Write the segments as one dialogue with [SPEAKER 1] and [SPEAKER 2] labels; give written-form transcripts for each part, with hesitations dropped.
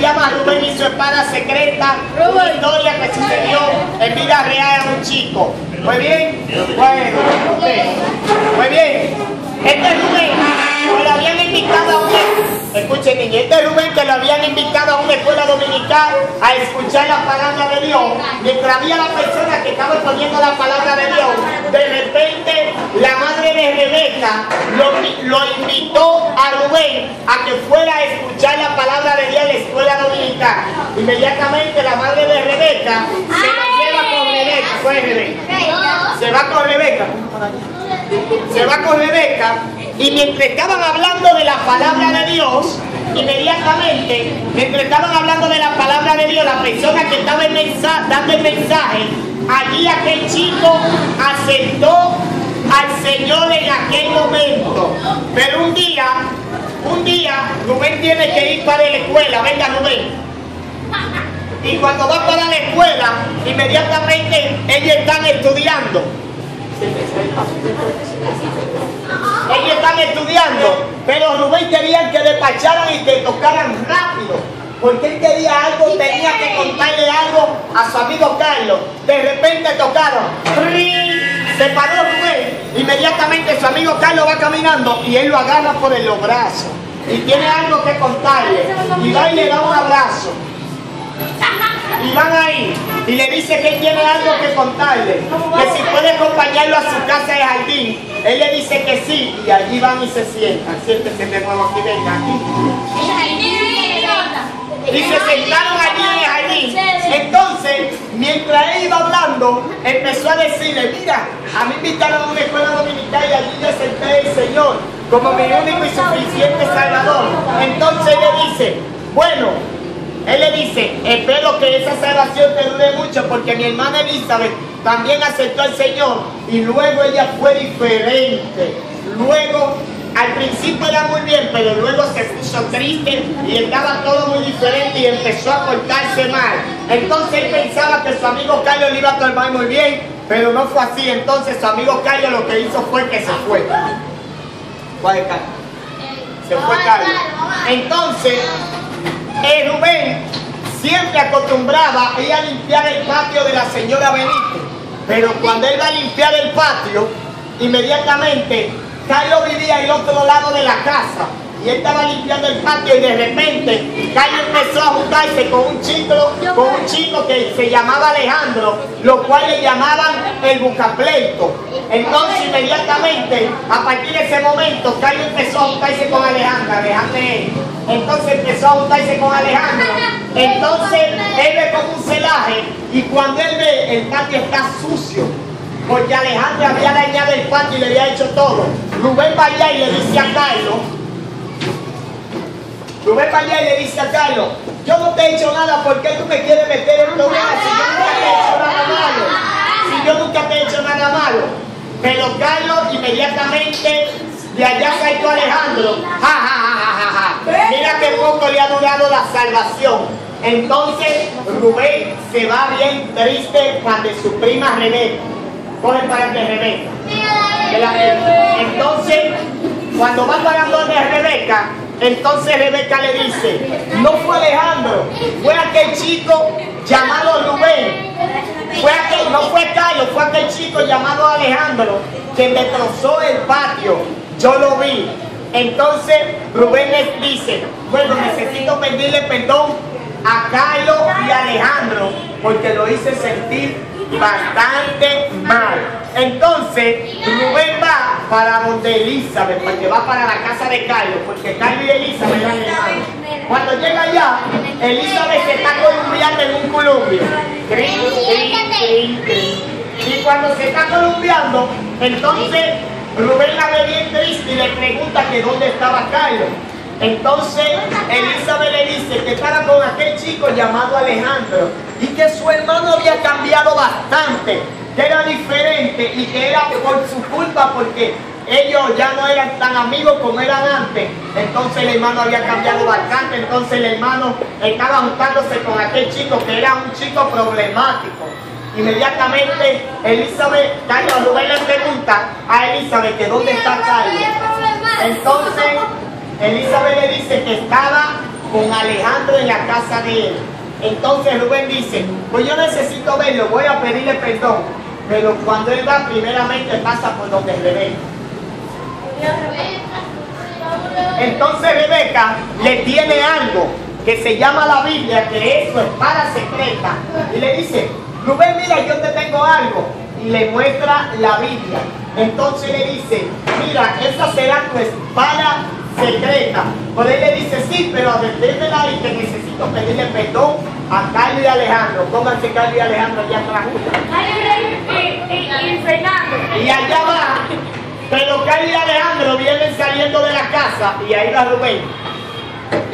[SPEAKER 1] llama Rubén y su espada secreta, una historia que sucedió en vida real a un chico. ¿Muy bien? Bueno, muy bien. Este Rubén, que lo habían invitado a escuchen niños, este Rubén que lo habían invitado a una escuela dominical a escuchar la palabra de Dios, mientras había la persona que estaba poniendo la palabra de Dios, de repente la madre de Rebeca lo invitó a Rubén a que fuera a escuchar la palabra de Dios en la escuela dominical. Inmediatamente la madre de Rebeca se lo lleva con Rebeca. ¿Cuál es Rebeca? Se va con Rebeca. Se va con Rebeca. Y mientras estaban hablando de la palabra de Dios, inmediatamente, mientras estaban hablando de la palabra de Dios, la persona que estaba dando el mensaje, allí aquel chico aceptó al Señor en aquel momento. Pero un día, Rubén tiene que ir para la escuela. Venga, Rubén. Y cuando va para la escuela, inmediatamente ellos están estudiando. Ellos están estudiando, pero Rubén quería que despacharan y que tocaran rápido, porque él quería algo, tenía que contarle algo a su amigo Carlos. De repente tocaron, se paró Rubén, inmediatamente su amigo Carlos va caminando y él lo agarra por los brazos y tiene algo que contarle, y va y le da un abrazo. Y van ahí y le dice que él tiene algo que contarle, que si puede acompañarlo a su casa de jardín. Él le dice que sí, y allí van y se sientan. Siéntese de nuevo aquí, venga aquí. Y se sentaron allí en el jardín. Entonces, mientras él iba hablando, empezó a decirle: mira, a mí me invitaron a una escuela dominical y allí yo acepté el Señor como mi único y suficiente Salvador. Entonces él le dice: bueno, él le dice, espero que esa salvación te dure mucho, porque mi hermana Elizabeth también aceptó al Señor y luego ella fue diferente. Luego, al principio era muy bien, pero luego se puso triste y estaba todo muy diferente y empezó a portarse mal. Entonces él pensaba que su amigo Carlos le iba a tomar muy bien, pero no fue así. Entonces su amigo Carlos lo que hizo fue que se fue. ¿Cuál es Carlos? Se fue Carlos. Entonces, Rubén siempre acostumbraba a ir a limpiar el patio de la señora Benítez, pero cuando él va a limpiar el patio, inmediatamente Carlos vivía al otro lado de la casa y él estaba limpiando el patio y de repente Carlos empezó a juntarse con un chico que se llamaba Alejandro, lo cual le llamaban el buscapleito. Entonces inmediatamente, a partir de ese momento, Carlos empezó a juntarse con Alejandro. Entonces empezó a juntarse con Alejandro. Entonces él ve como un celaje y cuando él ve el patio está sucio, porque Alejandro había dañado el patio y le había hecho todo. Rubén va allá y le dice a Carlos, yo no te he hecho nada, ¿por qué tú me quieres meter en problemas si yo nunca te he hecho nada malo? Pero Carlos inmediatamente de allá salió Alejandro. Mira qué poco le ha durado la salvación. Entonces Rubén se va bien triste cuando su prima Rebeca. Coge para que Rebeca. Entonces, cuando va para donde Rebeca, entonces Rebeca le dice: no fue Alejandro, fue aquel chico llamado Rubén. No fue Carlos, fue aquel chico llamado Alejandro que destrozó el patio. Yo lo vi. Entonces Rubén les dice: bueno, necesito pedirle perdón a Carlos y a Alejandro porque lo hice sentir bastante mal. Entonces Rubén va para donde Elizabeth, porque va para la casa de Carlos, porque Carlos y Elizabeth eran hermanos. Cuando llega allá, Elizabeth se está columpiando en un columpio. Y cuando se está columpiando, entonces Rubén la ve bien triste y le pregunta que dónde estaba Carlos. Entonces Elizabeth le dice que estaba con aquel chico llamado Alejandro y que su hermano había cambiado bastante, que era diferente y que era por su culpa, porque ellos ya no eran tan amigos como eran antes. Entonces el hermano había cambiado bastante. Entonces el hermano estaba juntándose con aquel chico que era un chico problemático. Inmediatamente Carlos Rubén le pregunta a Elizabeth que dónde está Carlos. Entonces Elizabeth le dice que estaba con Alejandro en la casa de él. Entonces Rubén dice, pues yo necesito verlo, voy a pedirle perdón. Pero cuando él va, primeramente pasa por donde Rebeca. Entonces Rebeca le tiene algo que se llama la Biblia, que es su espada secreta. Y le dice, Rubén, mira, yo te tengo algo. Y le muestra la Biblia. Entonces le dice, mira, esa será tu espada secreta. Por él le dice, sí, pero deténmela ahí que necesito pedirle perdón a Carlos y Alejandro. Pónganse Carlos y Alejandro allá atrás.
[SPEAKER 2] Y Fernando.
[SPEAKER 1] Y allá va. Pero Carlos y Alejandro vienen saliendo de la casa y ahí va Rubén.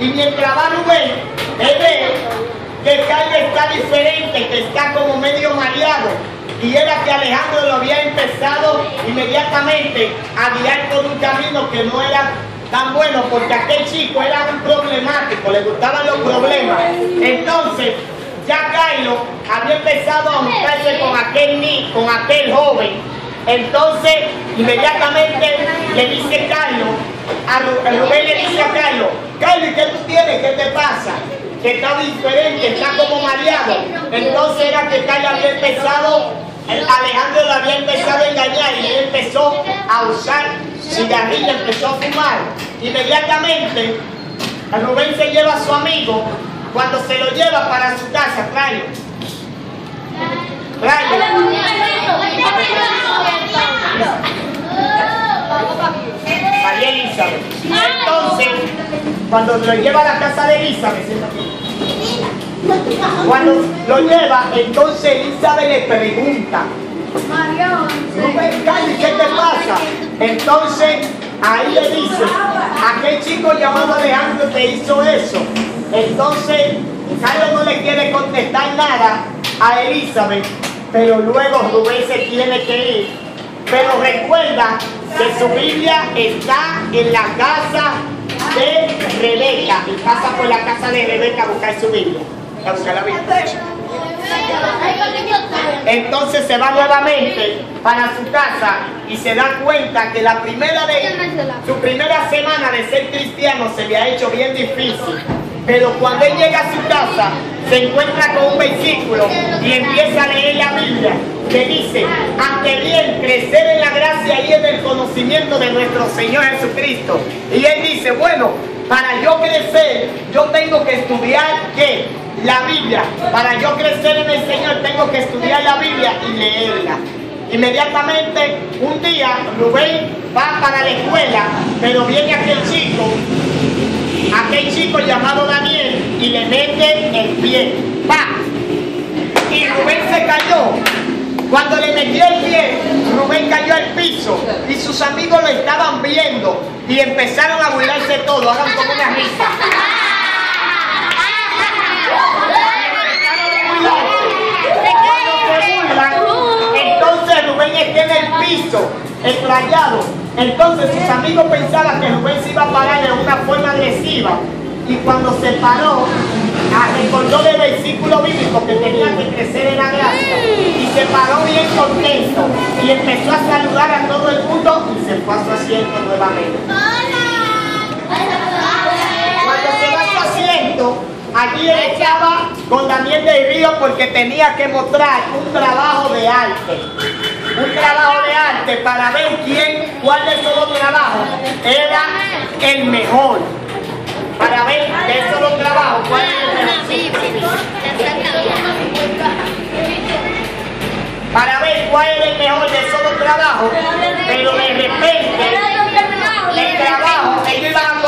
[SPEAKER 1] Y mientras va Rubén, él ve que Carlos está diferente, que está como medio mareado. Y era que Alejandro lo había empezado inmediatamente a guiar por un camino que no era tan bueno, porque aquel chico era un problemático, le gustaban los problemas. Entonces, ya Carlos había empezado a juntarse con aquel joven. Entonces, inmediatamente le dice Carlos, a Rubén le dice a Carlos, Carlos, ¿qué tú tienes? ¿Qué te pasa? Que está diferente, está como mareado. Entonces era que Carlos había empezado, Alejandro lo había empezado a engañar y él empezó a usar cigarrillo, empezó a fumar. Inmediatamente, Rubén se lleva a su amigo. Cuando se lo lleva para su casa, tráelo. María Elizabeth. Entonces, cuando lo lleva a la casa de Elizabeth, cuando lo lleva, entonces Elizabeth le pregunta, Carlos, ¿qué te pasa? Entonces, ahí le dice, aquel chico llamado Alejandro te hizo eso. Entonces, Carlos no le quiere contestar nada a Elizabeth, pero luego Rubén se tiene que ir. Pero recuerda que su Biblia está en la casa de Rebeca. Y pasa por la casa de Rebeca a buscar su Biblia. A buscar la Biblia. Entonces se va nuevamente para su casa y se da cuenta que su primera semana de ser cristiano se le ha hecho bien difícil. Pero cuando él llega a su casa, se encuentra con un versículo y empieza a leer la Biblia, que dice, ante bien crecer en la gracia y en el conocimiento de nuestro Señor Jesucristo. Y él dice, bueno, para yo crecer, yo tengo que estudiar, ¿qué? La Biblia. Para yo crecer en el Señor, tengo que estudiar la Biblia y leerla. Inmediatamente, un día, Rubén va para la escuela, pero viene aquel chico llamado Daniel y le mete el pie. ¡Pa! Y Rubén se cayó. Cuando le metió el pie, Rubén cayó al piso y sus amigos lo estaban viendo y empezaron a burlarse todos. Hagan como una risa. Cuando se burlan, entonces Rubén está en el piso, estrellado. Entonces sus amigos pensaban que Rubén se iba a parar de una forma agresiva. Y cuando se paró, recordó del versículo bíblico que tenía que crecer en la gracia. Y se paró bien contento. Y empezó a saludar a todo el mundo y se fue a su asiento nuevamente. Cuando se va a su asiento, allí él estaba con Daniel del Río porque tenía que mostrar un trabajo de arte. Un trabajo de arte para ver cuál de esos dos trabajos era el mejor. Para ver de esos dos trabajos cuál era el mejor. Para ver cuál era el mejor de esos dos trabajos, pero de repente el trabajo, ellos iban a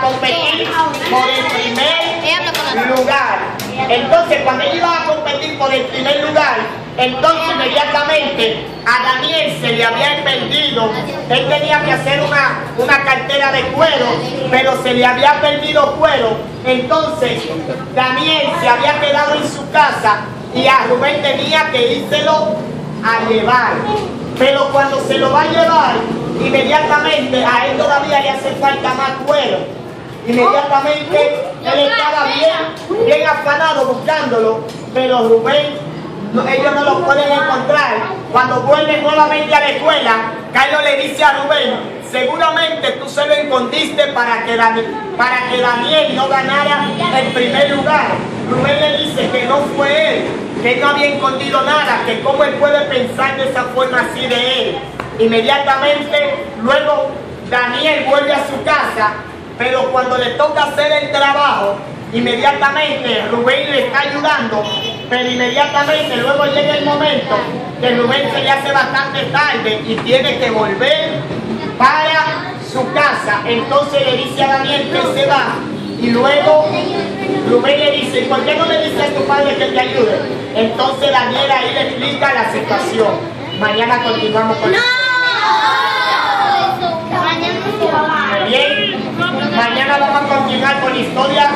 [SPEAKER 1] competir por el primer lugar. Entonces, cuando ellos iban a competir por el primer lugar, entonces inmediatamente a Daniel se le había perdido. Él tenía que hacer una cartera de cuero, pero se le había perdido cuero. Entonces, Daniel se había quedado en su casa y a Rubén tenía que írselo a llevar. Pero cuando se lo va a llevar, inmediatamente a él todavía le hace falta más cuero. Inmediatamente él estaba bien afanado buscándolo, pero Rubén, ellos no lo pueden encontrar. Cuando vuelven nuevamente a la escuela, Carlos le dice a Rubén, seguramente tú se lo escondiste para que Daniel no ganara el primer lugar. Rubén le dice que no fue él, que no había escondido nada, que cómo él puede pensar de esa forma así de él. Inmediatamente, luego Daniel vuelve a su casa, pero cuando le toca hacer el trabajo, inmediatamente Rubén le está ayudando, pero inmediatamente luego llega el momento que Rubén se le hace bastante tarde y tiene que volver para su casa. Entonces le dice a Daniel que se va y luego Rubén le dice, ¿por qué no le dices a tu padre que te ayude? Entonces Daniel ahí le explica la situación. Mañana continuamos con esto. Bien, mañana vamos a continuar con la historia